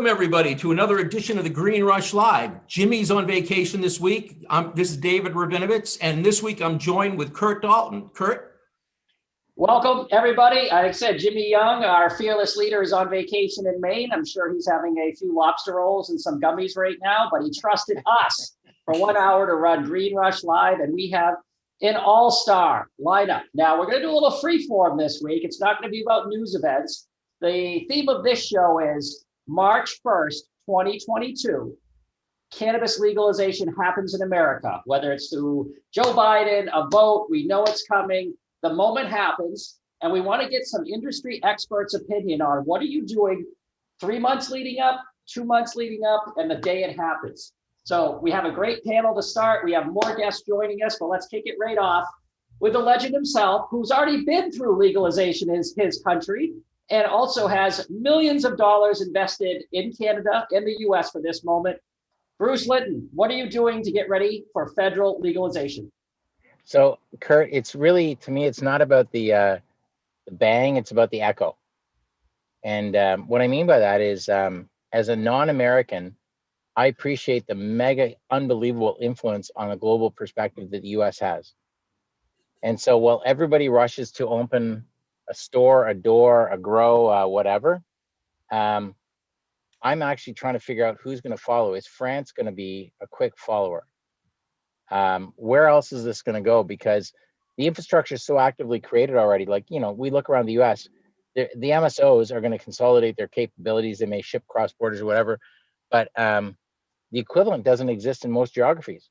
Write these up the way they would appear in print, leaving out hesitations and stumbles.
Welcome, everybody, to another edition of the Green Rush Live. Jimmy's on vacation this week. This is David Rabinovitz, and this week I'm joined with Curt Dalton. Curt? Welcome, everybody. Like I said, Jimmy Young, our fearless leader, is on vacation in Maine. I'm sure he's having a few lobster rolls and some gummies right now, but he trusted us for 1 hour to run Green Rush Live, and we have an all-star lineup. Now, we're going to do a little freeform this week. It's not going to be about news events. The theme of this show is March 1st, 2022. Cannabis legalization happens in America, whether it's through Joe Biden, a vote, we know it's coming. The moment happens, and we want to get some industry experts' opinion on what are you doing 3 months leading up, 2 months leading up, and the day it happens. So we have a great panel to start. We have more guests joining us, but let's kick it right off with the legend himself, who's already been through legalization in his country and also has millions of dollars invested in Canada and the US for this moment. Bruce Linton, what are you doing to get ready for federal legalization? So, Curt, it's really, to me, it's not about the bang, it's about the echo. And what I mean by that is, as a non-American, I appreciate the mega unbelievable influence on a global perspective that the US has. And so while everybody rushes to open a store, a door, a grow, whatever, I'm actually trying to figure out who's going to follow. Is France going to be a quick follower? Where else is this going to go? Because the infrastructure is so actively created already. Like, you know, we look around the US, the MSOs are going to consolidate their capabilities. They may ship cross borders or whatever, but the equivalent doesn't exist in most geographies.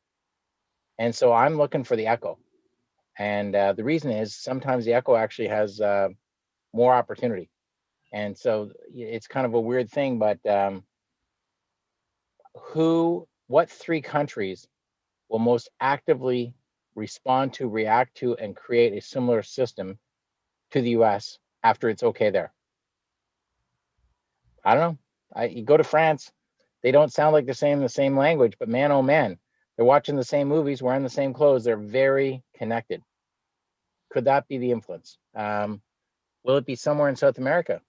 And so I'm looking for the echo. And the reason is sometimes the echo actually has more opportunity. And so it's kind of a weird thing, but what three countries will most actively respond to, react to, and create a similar system to the US after it's okay there? I don't know. You go to France, they don't sound like they're saying the same language, but man, oh man, they're watching the same movies, wearing the same clothes. They're very connected. Could that be the influence? Will it be somewhere in South America?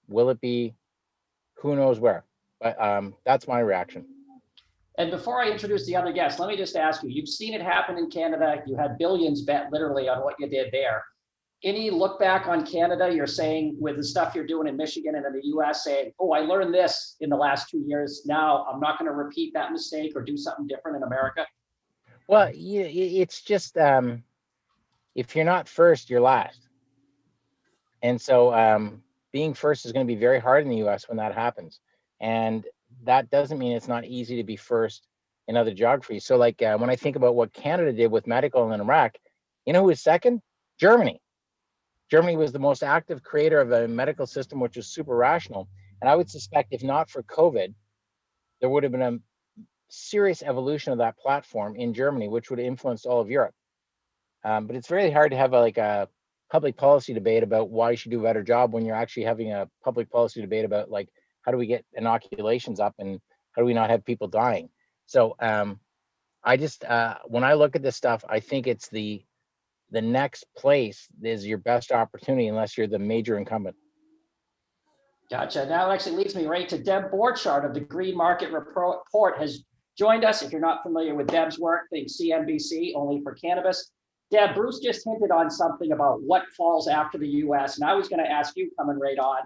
Will it be who knows where? But that's my reaction. And before I introduce the other guests, let me just ask you, you've seen it happen in Canada. You had billions bet literally on what you did there. Any look back on Canada, you're saying with the stuff you're doing in Michigan and in the US, saying, oh, I learned this in the last 2 years. Now I'm not going to repeat that mistake or do something different in America? Well, it's just, if you're not first, you're last. And so being first is going to be very hard in the US when that happens. And that doesn't mean it's not easy to be first in other geographies. So like when I think about what Canada did with medical in Iraq, you know who was second? Germany. Germany was the most active creator of a medical system, which was super rational. And I would suspect if not for COVID, there would have been a serious evolution of that platform in Germany, which would have influenced all of Europe. But it's very hard to have a public policy debate about why you should do a better job when you're actually having a public policy debate about like, how do we get inoculations up and how do we not have people dying? So I just, when I look at this stuff, I think it's the next place is your best opportunity unless you're the major incumbent. Gotcha. Now it actually leads me right to Deb Borchardt of the Green Market Report has joined us. If you're not familiar with Deb's work, think CNBC, only for cannabis. Deb, Bruce just hinted on something about what falls after the US, and I was going to ask you coming right on.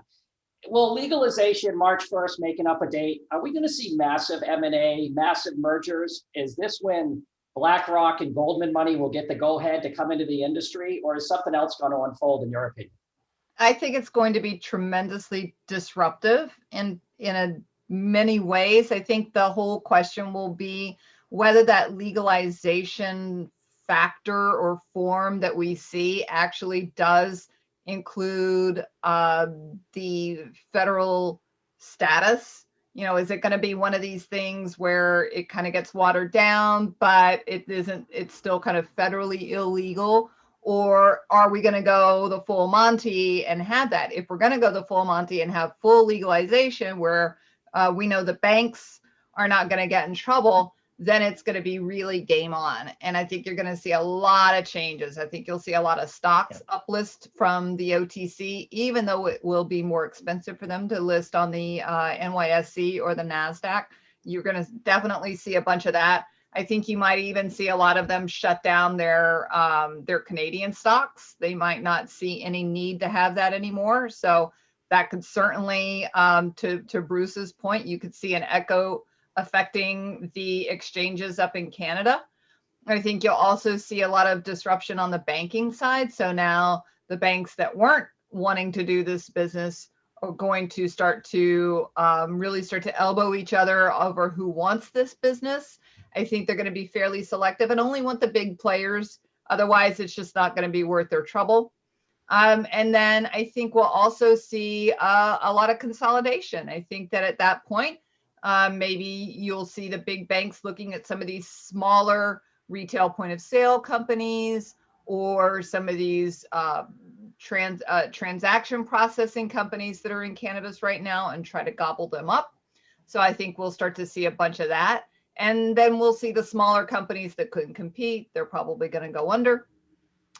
Will legalization March 1st making up a date? Are we going to see massive M&A, massive mergers? Is this when BlackRock and Goldman money will get the go-ahead to come into the industry, or is something else going to unfold in your opinion? I think it's going to be tremendously disruptive in many ways. I think the whole question will be whether that legalization factor or form that we see actually does include the federal status. You know, is it going to be one of these things where it kind of gets watered down, but it's still kind of federally illegal? Or are we going to go the full Monty and have that? If we're going to go the full Monty and have full legalization where we know the banks are not going to get in trouble, then it's going to be really game on. And I think you're going to see a lot of changes. I think you'll see a lot of stocks uplist from the OTC, even though it will be more expensive for them to list on the NYSE or the NASDAQ. You're going to definitely see a bunch of that. I think you might even see a lot of them shut down their Canadian stocks. They might not see any need to have that anymore. So that could certainly, to Bruce's point, you could see an echo affecting the exchanges up in Canada. I think you'll also see a lot of disruption on the banking side. So now the banks that weren't wanting to do this business are going to start to really start to elbow each other over who wants this business. I think they're going to be fairly selective and only want the big players. Otherwise, it's just not going to be worth their trouble. And then I think we'll also see a lot of consolidation. I think that at that point, maybe you'll see the big banks looking at some of these smaller retail point of sale companies or some of these transaction processing companies that are in cannabis right now and try to gobble them up. So I think we'll start to see a bunch of that. And then we'll see the smaller companies that couldn't compete. They're probably going to go under.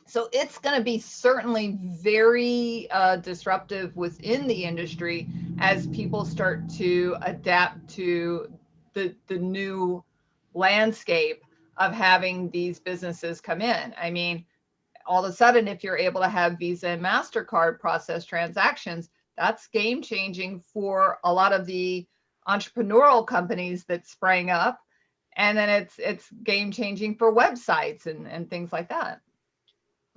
So it's going to be certainly very disruptive within the industry as people start to adapt to the new landscape of having these businesses come in. I mean, all of a sudden, if you're able to have Visa and MasterCard process transactions, that's game changing for a lot of the entrepreneurial companies that sprang up. And then it's game changing for websites and things like that.